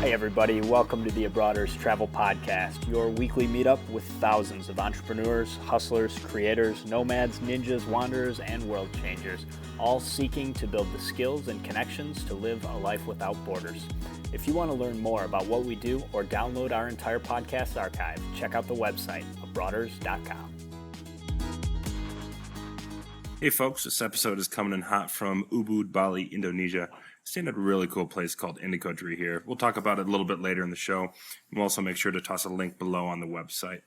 Hey everybody, welcome to the Abroaders Travel Podcast, your weekly meetup with thousands of entrepreneurs, hustlers, creators, nomads, ninjas, wanderers, and world changers, all seeking to build the skills and connections to live a life without borders. If you want to learn more about what we do or download our entire podcast archive, check out the website, abroaders.com. Hey folks, this episode is coming in hot from Ubud, Bali, Indonesia. Staying at a really cool place called Indicotri here. We'll talk about it a little bit later in the show. We'll also make sure to toss a link below on the website.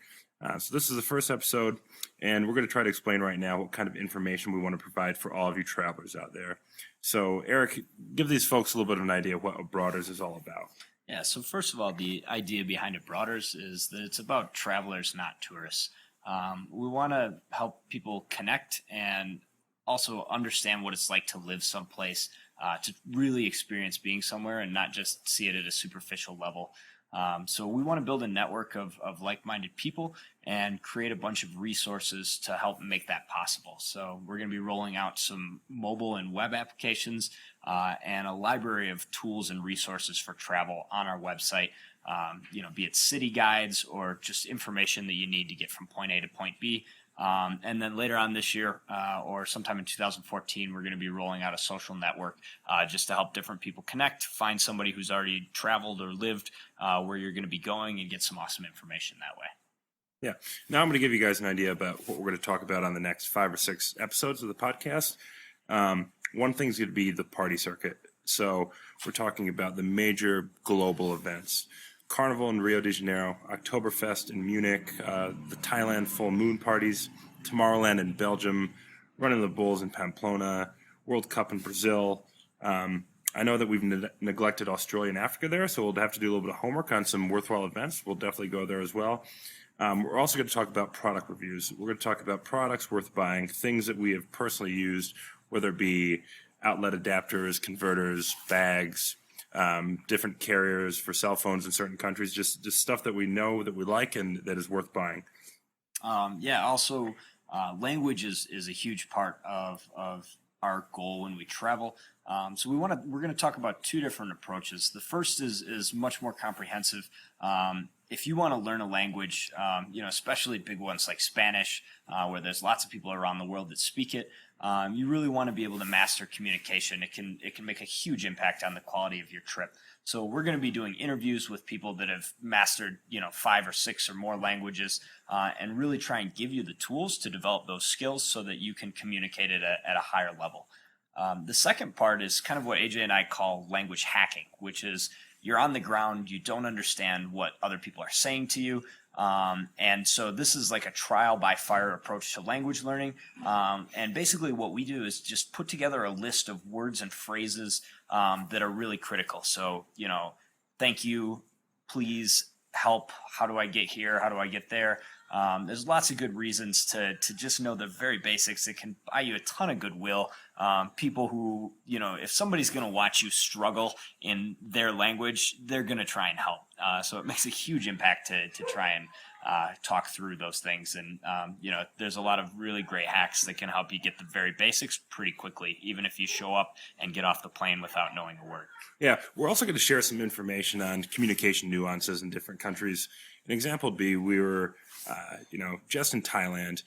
So this is the first episode, and we're going to try to explain right now what kind of information we want to provide for all of you travelers out there. So Eric, give these folks a little bit of an idea of what Abroaders is all about. Yeah, so first of all, the idea behind Abroaders is that it's about travelers, not tourists. We want to help people connect and also understand what it's like to live someplace, to really experience being somewhere and not just see it at a superficial level. So we want to build a network of like-minded people and create a bunch of resources to help make that possible. So we're going to be rolling out some mobile and web applications and a library of tools and resources for travel on our website, be it city guides or just information that you need to get from point A to point B. And then later on this year, or sometime in 2014, we're going to be rolling out a social network just to help different people connect, find somebody who's already traveled or lived where you're going to be going, and get some awesome information that way. Yeah. Now I'm going to give you guys an idea about what we're going to talk about on the next 5 or 6 episodes of the podcast. One thing's going to be the party circuit. So we're talking about the major global events. Carnival in Rio de Janeiro, Oktoberfest in Munich, the Thailand full moon parties, Tomorrowland in Belgium, Running the Bulls in Pamplona, World Cup in Brazil. I know that we've neglected Australia and Africa there, so we'll have to do a little bit of homework on some worthwhile events. We'll definitely go there as well. We're also going to talk about product reviews. We're going to talk about products worth buying, things that we have personally used, whether it be outlet adapters, converters, bags, different carriers for cell phones in certain countries, just stuff that we know that we like and that is worth buying. Also, language is a huge part of our goal when we travel. So we're going to talk about 2 different approaches. The first is much more comprehensive. If you want to learn a language, especially big ones like Spanish, where there's lots of people around the world that speak it, you really want to be able to master communication. It can make a huge impact on the quality of your trip. So we're going to be doing interviews with people that have mastered, 5 or 6 or more languages, and really try and give you the tools to develop those skills so that you can communicate it at a higher level. The second part is kind of what AJ and I call language hacking, which is you're on the ground, you don't understand what other people are saying to you. And so this is like a trial by fire approach to language learning. And basically what we do is just put together a list of words and phrases that are really critical. So, thank you, please, help, how do I get here, how do I get there? There's lots of good reasons to just know the very basics. It can buy you a ton of goodwill. People who, if somebody's going to watch you struggle in their language, they're going to try and help. So it makes a huge impact to try and talk through those things. And, there's a lot of really great hacks that can help you get the very basics pretty quickly, even if you show up and get off the plane without knowing a word. Yeah, we're also going to share some information on communication nuances in different countries. An example would be we were, just in Thailand,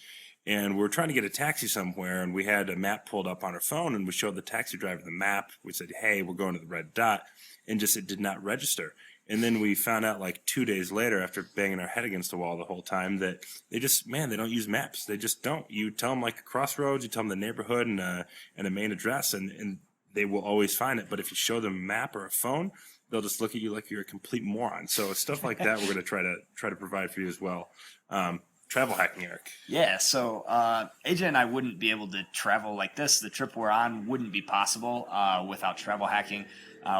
and we were trying to get a taxi somewhere, and we had a map pulled up on our phone, and we showed the taxi driver the map. We said, hey, we're going to the red dot, and just it did not register. And then we found out like 2 days later, after banging our head against the wall the whole time, that they don't use maps. They just don't. You tell them like a crossroads, you tell them the neighborhood and a main address, and they will always find it. But if you show them a map or a phone, they'll just look at you like you're a complete moron. So stuff like that, we're going to try to provide for you as well. Travel hacking, Eric. Yeah, so AJ and I wouldn't be able to travel like this. The trip we're on wouldn't be possible without travel hacking.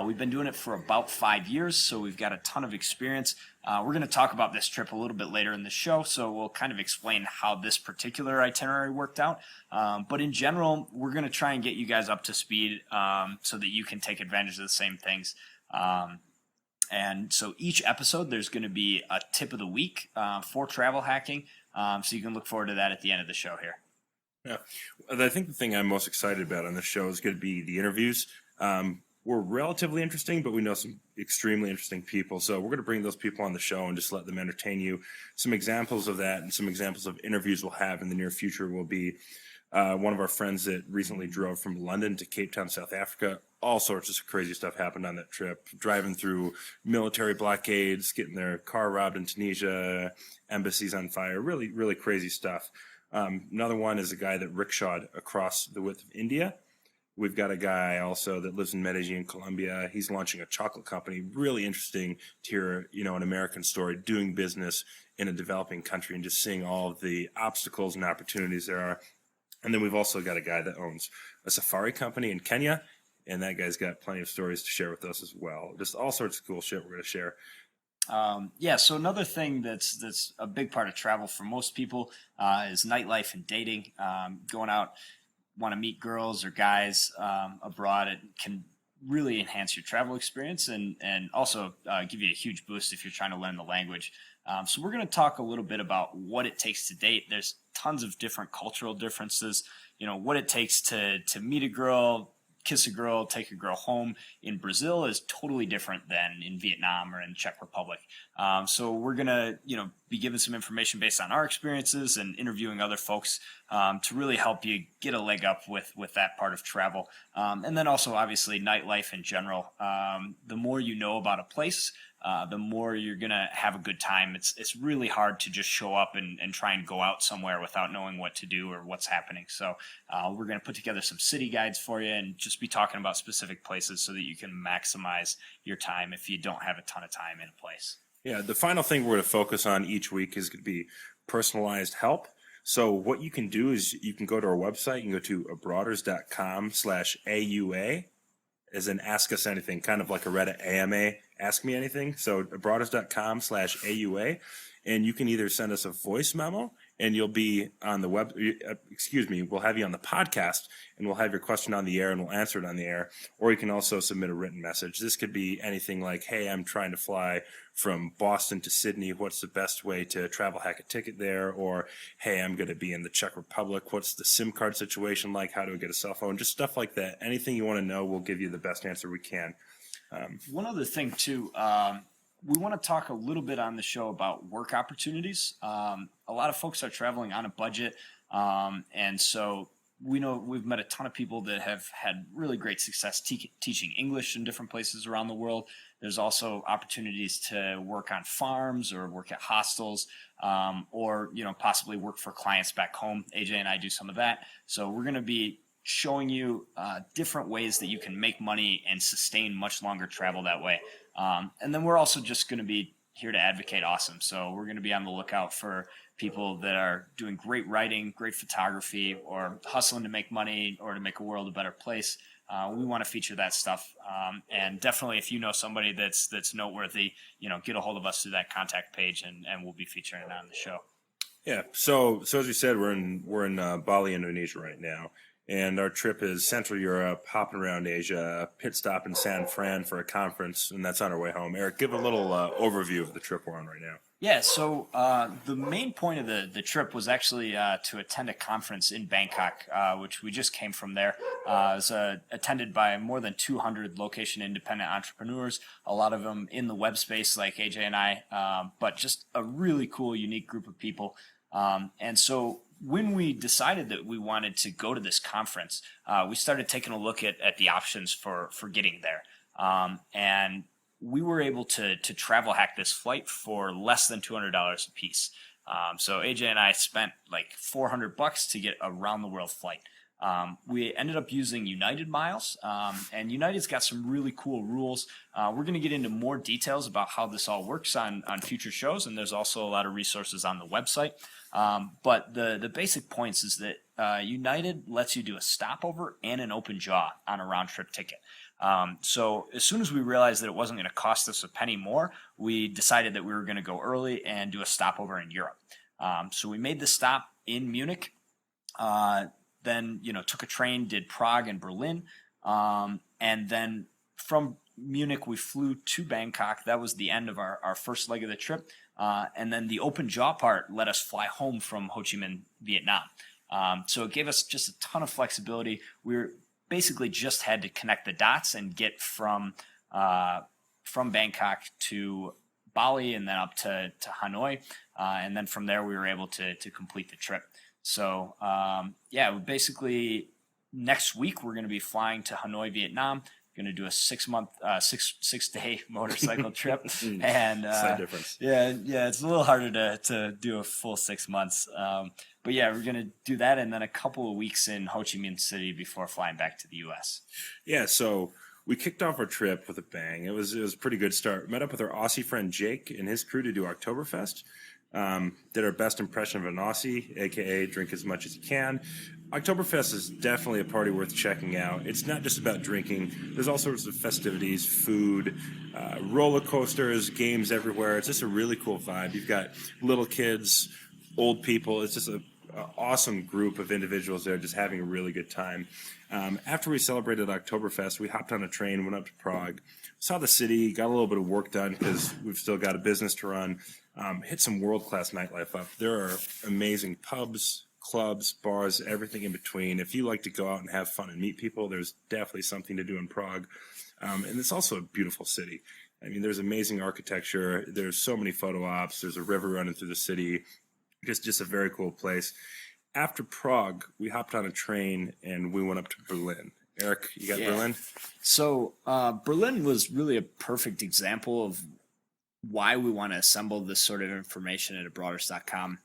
We've been doing it for about 5 years, so we've got a ton of experience. We're going to talk about this trip a little bit later in the show, so we'll kind of explain how this particular itinerary worked out. But in general, we're going to try and get you guys up to speed so that you can take advantage of the same things. And so each episode, there's going to be a tip of the week for travel hacking. So you can look forward to that at the end of the show here. Yeah. I think the thing I'm most excited about on this show is going to be the interviews. we're relatively interesting, but we know some extremely interesting people. So we're going to bring those people on the show and just let them entertain you. Some examples of that and some examples of interviews we'll have in the near future will be one of our friends that recently drove from London to Cape Town, South Africa. All sorts of crazy stuff happened on that trip. Driving through military blockades, getting their car robbed in Tunisia, embassies on fire. Really, really crazy stuff. Another one is a guy that rickshawed across the width of India. We've got a guy also that lives in Medellin, Colombia. He's launching a chocolate company. Really interesting to hear, an American story doing business in a developing country and just seeing all of the obstacles and opportunities there are. And then we've also got a guy that owns a safari company in Kenya, and that guy's got plenty of stories to share with us as well. Just all sorts of cool shit we're going to share. So another thing that's a big part of travel for most people is nightlife and dating. Going out, want to meet girls or guys abroad, it can really enhance your travel experience and also give you a huge boost if you're trying to learn the language. So we're going to talk a little bit about what it takes to date. There's tons of different cultural differences, what it takes to meet a girl, kiss a girl, take a girl home in Brazil is totally different than in Vietnam or in Czech Republic. So we're going to, be giving some information based on our experiences and interviewing other folks to really help you get a leg up with that part of travel. And then also obviously nightlife in general. The more you know about a place, the more you're going to have a good time. It's really hard to just show up and try and go out somewhere without knowing what to do or what's happening. So we're going to put together some city guides for you and just be talking about specific places so that you can maximize your time if you don't have a ton of time in a place. Yeah, the final thing we're going to focus on each week is going to be personalized help. So what you can do is you can go to our website. You can go to abroaders.com/AUA as in ask us anything, kind of like a Reddit AMA, ask me anything. So abroaders.com/AUA. And you can either send us a voice memo and you'll be on the we'll have you on the podcast and we'll have your question on the air and we'll answer it on the air. Or you can also submit a written message. This could be anything like, hey, I'm trying to fly from Boston to Sydney. What's the best way to travel hack a ticket there? Or, hey, I'm going to be in the Czech Republic. What's the SIM card situation like? How do I get a cell phone? Just stuff like that. Anything you want to know, we'll give you the best answer we can. One other thing too, we want to talk a little bit on the show about work opportunities. A lot of folks are traveling on a budget, and so we know we've met a ton of people that have had really great success teaching English in different places around the world. There's also opportunities to work on farms or work at hostels, or possibly work for clients back home. AJ and I do some of that, so we're going to be showing you different ways that you can make money and sustain much longer travel that way. And then we're also just going to be here to advocate awesome. So we're going to be on the lookout for people that are doing great writing, great photography, or hustling to make money or to make a world a better place. We want to feature that stuff. And definitely if you know somebody that's noteworthy, get a hold of us through that contact page and we'll be featuring it on the show. Yeah. So as we said, we're in Bali, Indonesia right now. And our trip is Central Europe, hopping around Asia, pit stop in San Fran for a conference, and that's on our way home. Eric, give a little overview of the trip we're on right now. Yeah, so the main point of the trip was actually to attend a conference in Bangkok, which we just came from there. It was attended by more than 200 location-independent entrepreneurs, a lot of them in the web space like AJ and I, but just a really cool, unique group of people. And so when we decided that we wanted to go to this conference, we started taking a look at the options for getting there. And we were able to travel hack this flight for less than $200 a piece. So AJ and I spent like $400 to get a round the world flight. We ended up using United Miles, and United's got some really cool rules. We're going to get into more details about how this all works on future shows, and there's also a lot of resources on the website. But the basic points is that United lets you do a stopover and an open jaw on a round trip ticket. So as soon as we realized that it wasn't going to cost us a penny more, we decided that we were going to go early and do a stopover in Europe. So we made the stop in Munich, then took a train, did Prague and Berlin, and then from Munich we flew to Bangkok. That was the end of our first leg of the trip, and then the open jaw part let us fly home from Ho Chi Minh, Vietnam. So it gave us just a ton of flexibility. We were basically just had to connect the dots and get from Bangkok to Bali and then up to Hanoi. And then from there, we were able to complete the trip. So, basically next week, we're going to be flying to Hanoi, Vietnam. Going to do a 6-day motorcycle trip. And slight difference. Yeah, it's a little harder to do a full 6 months. But yeah, we're going to do that and then a couple of weeks in Ho Chi Minh City before flying back to the U.S. Yeah, so we kicked off our trip with a bang. It was a pretty good start. Met up with our Aussie friend Jake and his crew to do Oktoberfest. Did our best impression of an Aussie, aka drink as much as you can. Oktoberfest is definitely a party worth checking out. It's not just about drinking. There's all sorts of festivities, food, roller coasters, games everywhere. It's just a really cool vibe. You've got little kids, old people. It's just an awesome group of individuals there just having a really good time. After we celebrated Oktoberfest, we hopped on a train, went up to Prague, saw the city, got a little bit of work done because we've still got a business to run, hit some world-class nightlife up. There are amazing pubs, clubs, bars, everything in between. If you like to go out and have fun and meet people, there's definitely something to do in Prague. And it's also a beautiful city. I mean, there's amazing architecture. There's so many photo ops. There's a river running through the city. Just a very cool place. After Prague, we hopped on a train and we went up to Berlin. Eric, you got Berlin? So Berlin was really a perfect example of why we want to assemble this sort of information at abroaders.com.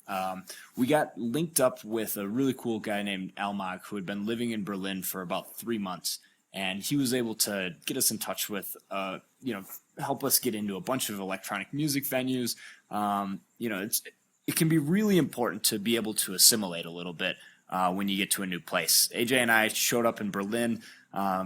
We got linked up with a really cool guy named Almag who had been living in Berlin for about 3 months. And he was able to get us in touch with, help us get into a bunch of electronic music venues. It can be really important to be able to assimilate a little bit when you get to a new place. AJ and I showed up in Berlin.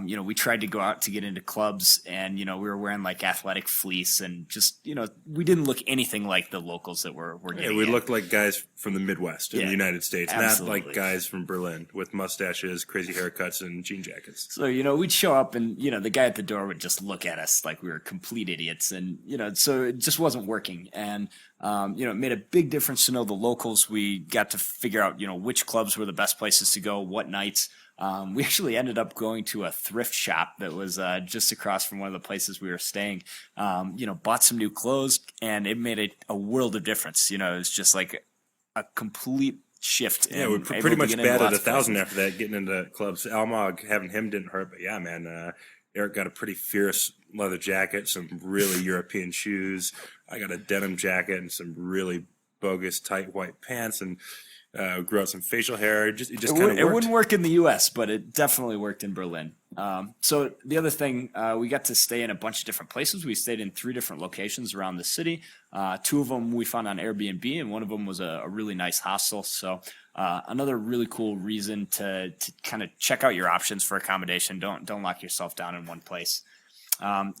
We tried to go out to get into clubs and, we were wearing like athletic fleece and just, we didn't look anything like the locals that were getting we in. looked like guys from the Midwest in the United States, absolutely. Not like guys from Berlin with mustaches, crazy haircuts, and jean jackets. So, we'd show up and, the guy at the door would just look at us like we were complete idiots. And, so it just wasn't working. And, it made a big difference to know the locals. We got to figure out, which clubs were the best places to go, what nights. We actually ended up going to a thrift shop that was just across from one of the places we were staying. Bought some new clothes, and it made a world of difference. It was just like a complete shift. Yeah, we pretty much batted 1,000 after that, getting into clubs. Almog, having him didn't hurt, but yeah, man, Eric got a pretty fierce leather jacket, some really European shoes. I got a denim jacket and some really bogus tight white pants, and grew out some facial hair. It just kind of worked. It wouldn't work in the U.S., but it definitely worked in Berlin. So the other thing, we got to stay in a bunch of different places. We stayed in 3 different locations around the city. 2 of them we found on Airbnb, and one of them was a really nice hostel. So another really cool reason to kind of check out your options for accommodation. Don't lock yourself down in one place.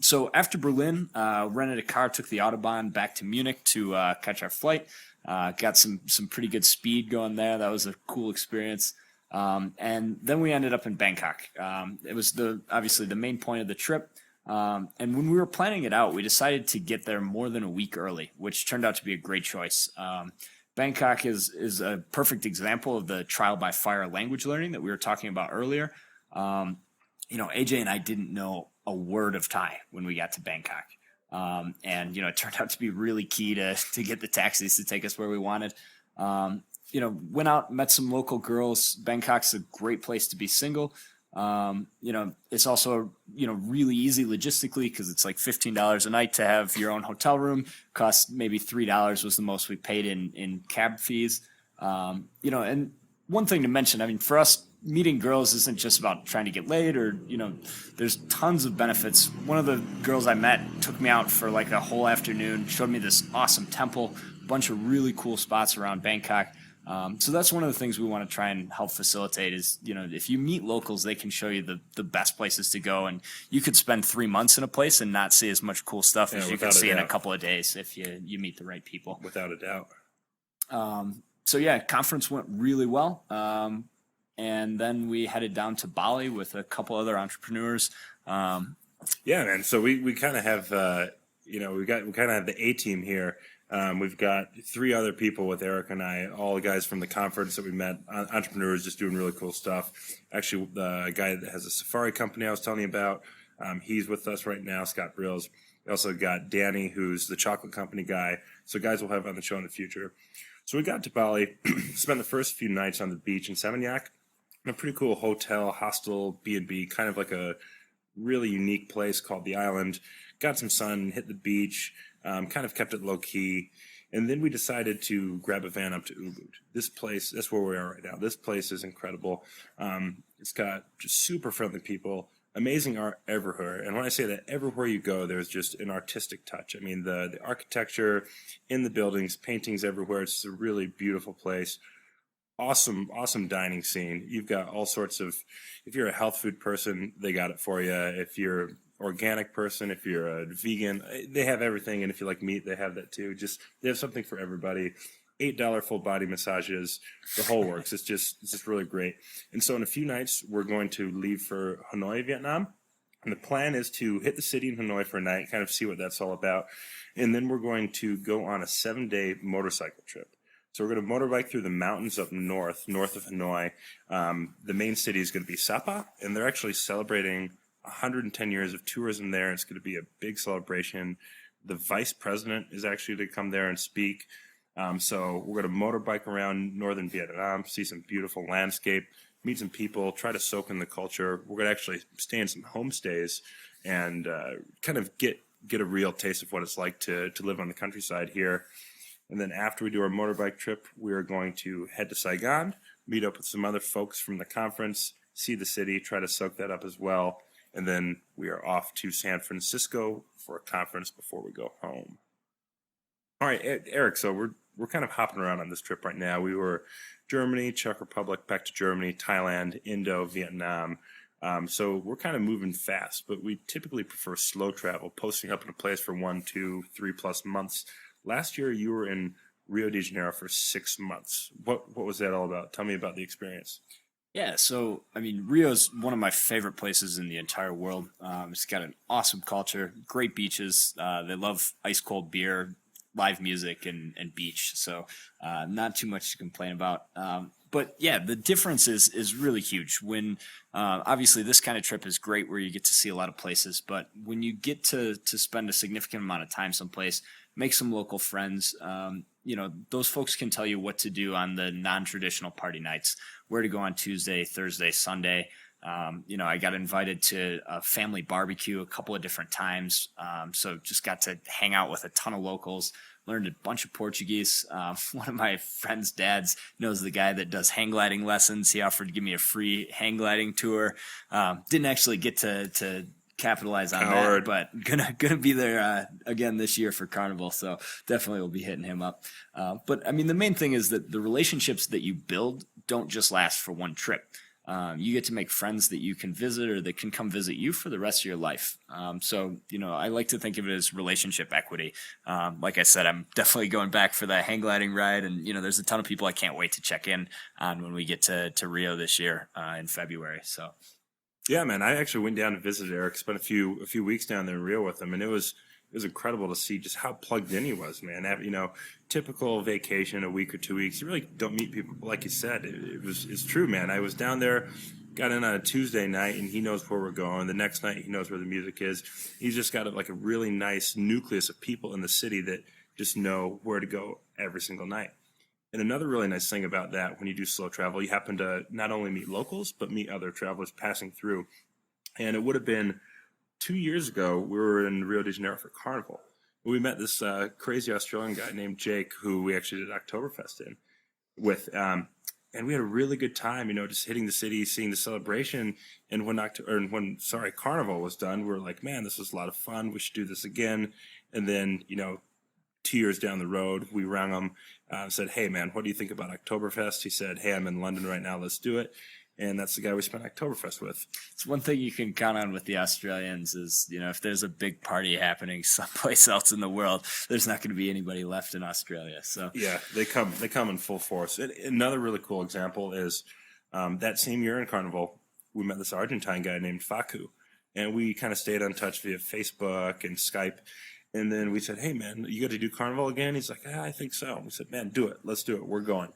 So after Berlin, rented a car, took the Autobahn back to Munich to catch our flight. Got some pretty good speed going there. That was a cool experience. And then we ended up in Bangkok. It was obviously the main point of the trip. And when we were planning it out, we decided to get there more than a week early, which turned out to be a great choice. Bangkok is a perfect example of the trial by fire language learning that we were talking about earlier. AJ and I didn't know a word of Thai when we got to Bangkok. It turned out to be really key to get the taxis to take us where we wanted. Went out, met some local girls. Bangkok's a great place to be single. It's also, really easy logistically because it's like $15 a night to have your own hotel room. Cost maybe $3 was the most we paid in cab fees. And one thing to mention, for us, meeting girls isn't just about trying to get laid or, there's tons of benefits. One of the girls I met took me out for like a whole afternoon, showed me this awesome temple, a bunch of really cool spots around Bangkok. So that's one of the things we want to try and help facilitate is, if you meet locals, they can show you the best places to go. And you could spend 3 months in a place and not see as much cool stuff as you can see in a couple of days if you meet the right people. Without a doubt. Conference went really well. And then we headed down to Bali with a couple other entrepreneurs. Man. So we kind of have, we kind of have the A team here. We've got 3 other people with Eric and I, all the guys from the conference that we met, entrepreneurs just doing really cool stuff. Actually, the guy that has a safari company I was telling you about, he's with us right now, Scott Brills. We also got Danny, who's the chocolate company guy. So guys we'll have on the show in the future. So we got to Bali, spent the first few nights on the beach in Seminyak, in a pretty cool hotel, hostel, B&B, kind of like a really unique place called The Island. Got some sun, hit the beach, kind of kept it low key. And then we decided to grab a van up to Ubud. This place, that's where we are right now. This place is incredible. It's got just super friendly people, amazing art everywhere. And when I say that, everywhere you go, there's just an artistic touch. I mean, the architecture in the buildings, paintings everywhere. It's a really beautiful place. Awesome dining scene. You've got all sorts of, if you're a health food person, they got it for you. If you're an organic person, if you're a vegan, they have everything. And if you like meat, they have that too. Just, they have something for everybody. $8 full body massages, the whole works. It's just really great. And so in a few nights, we're going to leave for Hanoi, Vietnam. And the plan is to hit the city in Hanoi for a night, kind of see what that's all about. And then we're going to go on a 7-day motorcycle trip. So we're going to motorbike through the mountains up north of Hanoi. The main city is going to be Sapa, and they're actually celebrating 110 years of tourism there. It's going to be a big celebration. The vice president is actually to come there and speak. So we're going to motorbike around northern Vietnam, see some beautiful landscape, meet some people, try to soak in the culture. We're going to actually stay in some homestays and kind of get a real taste of what it's like to live on the countryside here. And then after we do our motorbike trip, we are going to head to Saigon, meet up with some other folks from the conference, see the city, try to soak that up as well. And then we are off to San Francisco for a conference before we go home. All right, Eric, so we're kind of hopping around on this trip right now. We were Germany, Czech Republic, back to Germany, Thailand, Indo, Vietnam. So we're kind of moving fast, but we typically prefer slow travel, posting up in a place for 1, 2, 3+ months. Last year, you were in Rio de Janeiro for 6 months. What was that all about? Tell me about the experience. Yeah, so I mean, Rio's one of my favorite places in the entire world. It's got an awesome culture, great beaches. They love ice cold beer, live music, and beach. So not too much to complain about. But yeah, the difference is really huge. When obviously this kind of trip is great where you get to see a lot of places, but when you get to spend a significant amount of time someplace, make some local friends. Those folks can tell you what to do on the non-traditional party nights, where to go on Tuesday, Thursday, Sunday. I got invited to a family barbecue a couple of different times. So just got to hang out with a ton of locals, learned a bunch of Portuguese. One of my friend's dads knows the guy that does hang gliding lessons. He offered to give me a free hang gliding tour. Didn't actually get to capitalize on that, but gonna be there again this year for Carnival, so definitely will be hitting him up. But I mean, the main thing is that the relationships that you build don't just last for one trip. You get to make friends that you can visit or that can come visit you for the rest of your life. So I like to think of it as relationship equity. Like I said, I'm definitely going back for that hang gliding ride, and there's a ton of people I can't wait to check in on when we get to Rio this year in February. So. Yeah, man, I actually went down and visited Eric, spent a few weeks down there in Rio with him, and it was incredible to see just how plugged in he was, man. Typical vacation, a week or 2 weeks, you really don't meet people. Like you said, it's true, man. I was down there, got in on a Tuesday night, and he knows where we're going. The next night, he knows where the music is. He's just got a really nice nucleus of people in the city that just know where to go every single night. And another really nice thing about that, when you do slow travel, you happen to not only meet locals, but meet other travelers passing through. And it would have been 2 years ago, we were in Rio de Janeiro for Carnival. We met this crazy Australian guy named Jake, who we actually did Oktoberfest with. And we had a really good time, just hitting the city, seeing the celebration. And when Carnival was done, we were like, man, this was a lot of fun. We should do this again. And then, 2 years down the road, we rang him, said, hey, man, what do you think about Oktoberfest? He said, hey, I'm in London right now. Let's do it. And that's the guy we spent Oktoberfest with. It's one thing you can count on with the Australians is, if there's a big party happening someplace else in the world, there's not going to be anybody left in Australia. So yeah, they come in full force. And another really cool example is that same year in Carnival, we met this Argentine guy named Facu. And we kind of stayed in touch via Facebook and Skype. And then we said, hey, man, you got to do Carnival again? He's like, I think so. And we said, man, do it. Let's do it. We're going.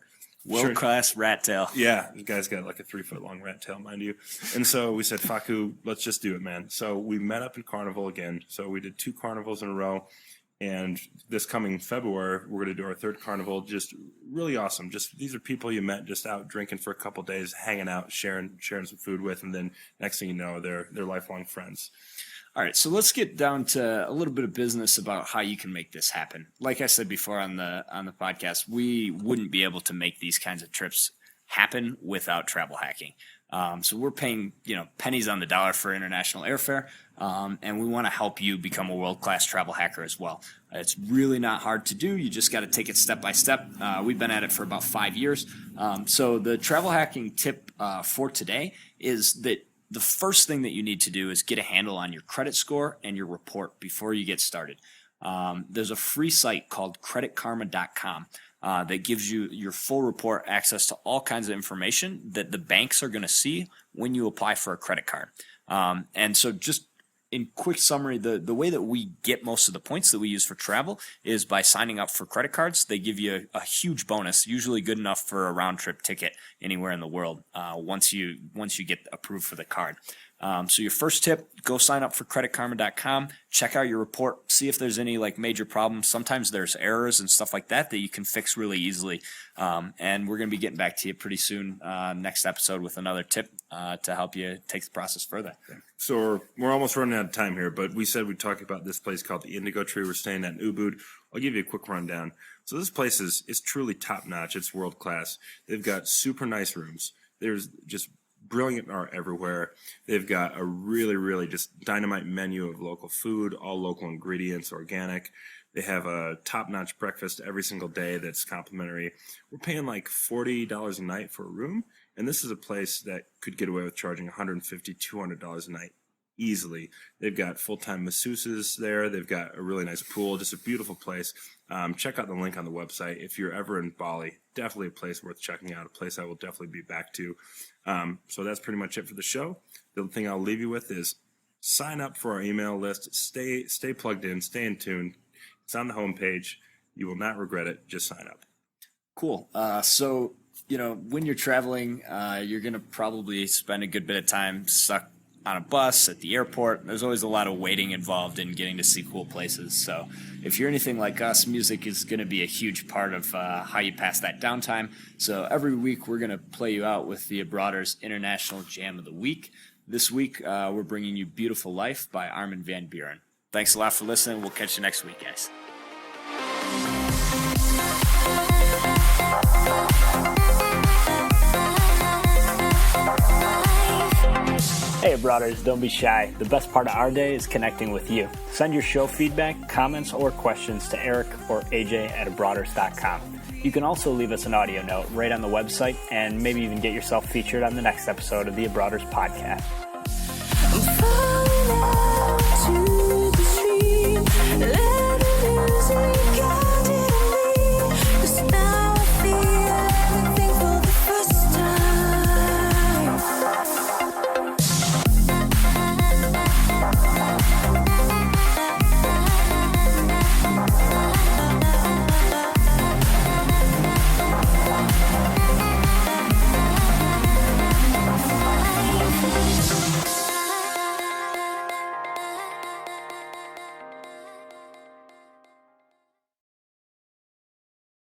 World-class rat tail. Yeah, the guy's got like a 3-foot-long rat tail, mind you. And so we said, Faku, let's just do it, man. So we met up in Carnival again. So we did 2 carnivals in a row. And this coming February, we're going to do our 3rd carnival. Just really awesome. Just these are people you met just out drinking for a couple of days, hanging out, sharing some food with, and then next thing you know, they're lifelong friends. All right, so let's get down to a little bit of business about how you can make this happen. Like I said before on the podcast, we wouldn't be able to make these kinds of trips happen without travel hacking. So we're paying pennies on the dollar for international airfare, and we want to help you become a world-class travel hacker as well. It's really not hard to do. You just got to take it step by step. We've been at it for about 5 years. So the travel hacking tip for today is that the first thing that you need to do is get a handle on your credit score and your report before you get started. There's a free site called creditkarma.com that gives you your full report, access to all kinds of information that the banks are going to see when you apply for a credit card. And so just in quick summary, the way that we get most of the points that we use for travel is by signing up for credit cards. They give you a huge bonus, usually good enough for a round trip ticket anywhere in the world once you get approved for the card. So your first tip, go sign up for creditkarma.com, check out your report, see if there's any major problems. Sometimes there's errors and stuff like that you can fix really easily. And we're going to be getting back to you pretty soon, next episode with another tip to help you take the process further. So we're almost running out of time here, but we said we'd talk about this place called the Indigo Tree. We're staying at Ubud. I'll give you a quick rundown. So this place is truly top-notch. It's world-class. They've got super nice rooms. There's just brilliant art everywhere. They've got a really, really just dynamite menu of local food, all local ingredients, organic. They have a top-notch breakfast every single day that's complimentary. We're paying like $40 a night for a room, and this is a place that could get away with charging $150, $200 a night easily. They've got full-time masseuses there. They've got a really nice pool, just a beautiful place. Check out the link on the website. If you're ever in Bali, definitely a place worth checking out, a place I will definitely be back to. So that's pretty much it for the show. The thing I'll leave you with is sign up for our email list. Stay plugged in, stay in tune. It's on the homepage. You will not regret it. Just sign up. Cool. So, when you're traveling, you're going to probably spend a good bit of time stuck on a bus at the airport. There's always a lot of waiting involved in getting to see cool places. So if you're anything like us, music is going to be a huge part of how you pass that downtime. So every week we're going to play you out with the Brothers International Jam of the Week. This week we're bringing you Beautiful Life by Armin van Buuren. Thanks a lot for listening. We'll catch you next week, guys. Hey, Brothers, don't be shy. The best part of our day is connecting with you. Send your show feedback, comments, or questions to Eric or AJ at abroaders.com. You can also leave us an audio note right on the website and maybe even get yourself featured on the next episode of the Abroaders podcast.